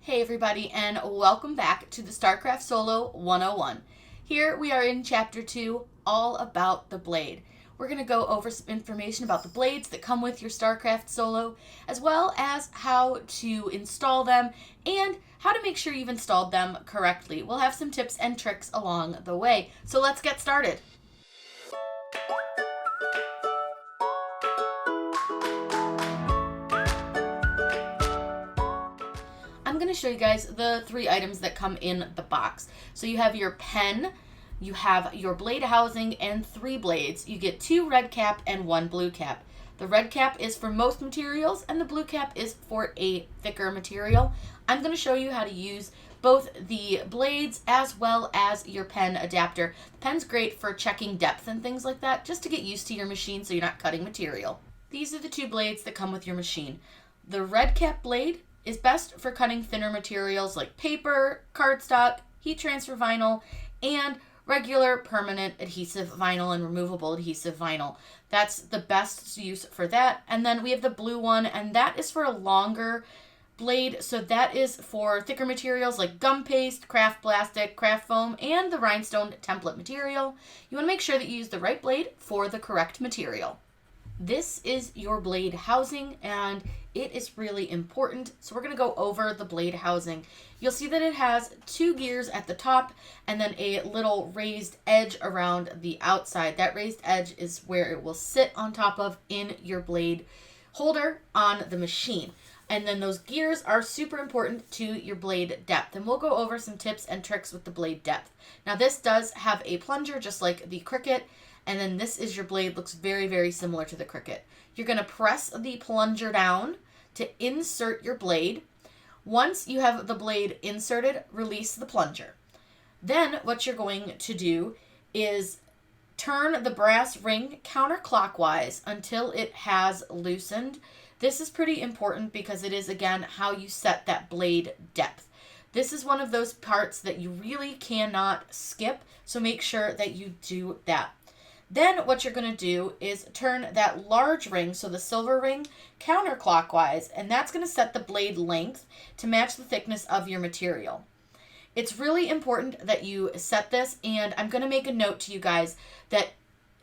Hey everybody, and welcome back to the Starcraft Solo 101. Here we are in Chapter 2, all about the blade. We're going to go over some information about the blades that come with your Starcraft Solo, as well as how to install them and how to make sure you've installed them correctly. We'll have some tips and tricks along the way. So let's get started. I'm going to show you guys the three items that come in the box. So you have your pen, you have your blade housing, and 3 blades. You get 2 red cap and 1 blue cap. The red cap is for most materials, and the blue cap is for a thicker material. I'm going to show you how to use both the blades as well as your pen adapter. The pen's great for checking depth and things like that, just to get used to your machine so you're not cutting material. These are the 2 blades that come with your machine. The red cap blade is best for cutting thinner materials like paper, cardstock, heat transfer vinyl, and regular permanent adhesive vinyl and removable adhesive vinyl. That's the best use for that. And then we have the blue one, and that is for a longer blade. So that is for thicker materials like gum paste, craft plastic, craft foam, and the rhinestone template material. You want to make sure that you use the right blade for the correct material. This is your blade housing, and it is really important. So we're going to go over the blade housing. You'll see that it has 2 gears at the top and then a little raised edge around the outside. That raised edge is where it will sit on top of in your blade holder on the machine. And then those gears are super important to your blade depth. And we'll go over some tips and tricks with the blade depth. Now this does have a plunger just like the CRICUT. And then this is your blade, looks very, very similar to the CRICUT. You're going to press the plunger down to insert your blade. Once you have the blade inserted, release the plunger. Then what you're going to do is turn the brass ring counterclockwise until it has loosened. This is pretty important because it is, again, how you set that blade depth. This is one of those parts that you really cannot skip, so make sure that you do that. Then what you're going to do is turn that large ring, so the silver ring, counterclockwise, and that's going to set the blade length to match the thickness of your material. It's really important that you set this, and I'm going to make a note to you guys that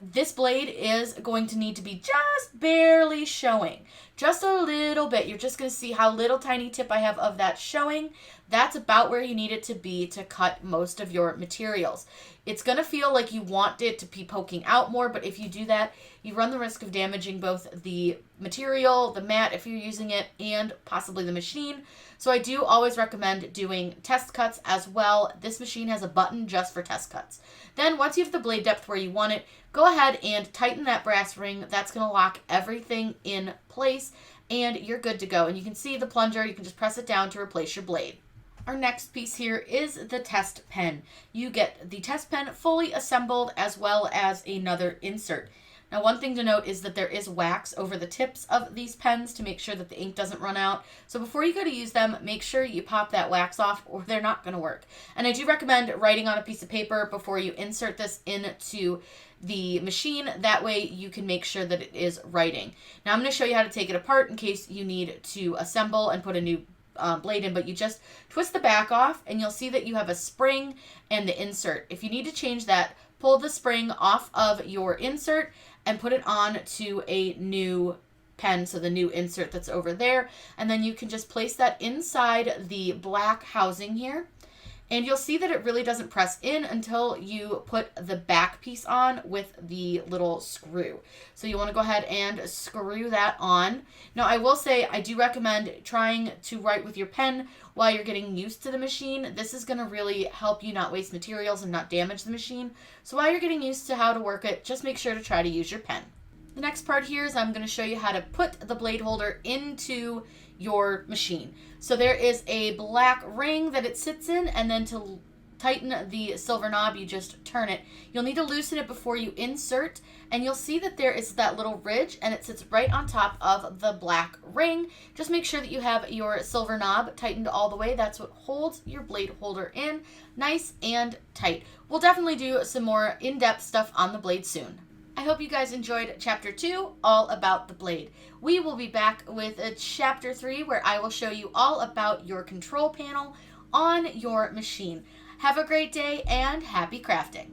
this blade is going to need to be just barely showing. Just a little bit. You're just going to see how little tiny tip I have of that showing. That's about where you need it to be to cut most of your materials. It's going to feel like you want it to be poking out more, but if you do that, you run the risk of damaging both the material, the mat if you're using it, and possibly the machine. So I do always recommend doing test cuts as well. This machine has a button just for test cuts. Then once you have the blade depth where you want it, go ahead and tighten that brass ring. That's going to lock everything in place, and you're good to go. And you can see the plunger. You can just press it down to replace your blade. Our next piece here is the test pen. You get the test pen fully assembled as well as another insert. Now, one thing to note is that there is wax over the tips of these pens to make sure that the ink doesn't run out. So before you go to use them, make sure you pop that wax off or they're not going to work. And I do recommend writing on a piece of paper before you insert this into the machine. That way you can make sure that it is writing. Now, I'm going to show you how to take it apart in case you need to assemble and put a new blade in, but you just twist the back off and you'll see that you have a spring and the insert. If you need to change that, pull the spring off of your insert and put it on to a new pen, so the new insert that's over there, and then you can just place that inside the black housing here. And you'll see that it really doesn't press in until you put the back piece on with the little screw. So you want to go ahead and screw that on. Now, I will say I do recommend trying to write with your pen while you're getting used to the machine. This is going to really help you not waste materials and not damage the machine. So while you're getting used to how to work it, just make sure to try to use your pen. The next part here is I'm going to show you how to put the blade holder into your machine. So there is a black ring that it sits in, and then to tighten the silver knob, you just turn it. You'll need to loosen it before you insert, and you'll see that there is that little ridge, and it sits right on top of the black ring. Just make sure that you have your silver knob tightened all the way. That's what holds your blade holder in nice and tight. We'll definitely do some more in-depth stuff on the blade soon. I hope you guys enjoyed Chapter 2, all about the blade. We will be back with Chapter 3, where I will show you all about your control panel on your machine. Have a great day and happy crafting.